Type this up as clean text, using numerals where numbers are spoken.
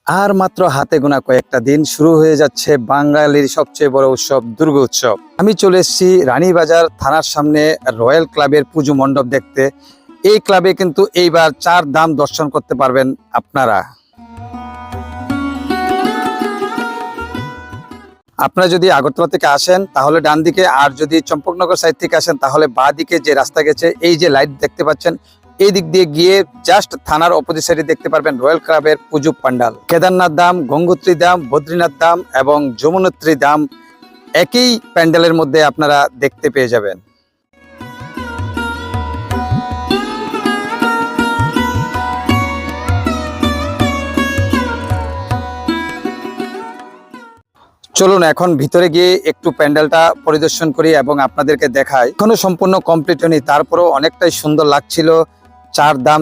আর মাত্র হাতে গোনা কয়েকটা দিন শুরু হয়ে যাচ্ছে বাঙালির সবচেয়ে বড় উৎসব দুর্গোৎসব। আমি চলে এসেছি রানীবাজার থানার সামনে রয়্যাল ক্লাবের পুজো মণ্ডপ দেখতে। এই ক্লাবে কিন্তু এইবার 4 ধাম দর্শন করতে পারবেন আপনারা। আপনারা যদি আগরতলা থেকে আসেন তাহলে ডান দিকে, আর যদি চম্পকনগর সাইড থেকে আসেন তাহলে বাঁ দিকে যে রাস্তা গেছে, এই যে লাইট দেখতে পাচ্ছেন, এই দিক দিয়ে গিয়ে জাস্ট থানার অপোজিট সাইডে দেখতে পারবেন রয়্যাল ক্লাবের পুজো পান্ডাল। কেদারনাথ ধাম, গঙ্গোত্রী ধাম, বদ্রীনাথ ধাম এবং যমুনোত্রী ধাম একই প্যান্ডেলের মধ্যে আপনারা দেখতে পেয়ে যাবেন। চলুন এখন ভিতরে গিয়ে একটু প্যান্ডেলটা পরিদর্শন করি এবং আপনাদেরকে দেখাই। এখনো সম্পূর্ণ কমপ্লিট হয়নি, তারপরেও অনেকটাই সুন্দর লাগছিল 4 ধাম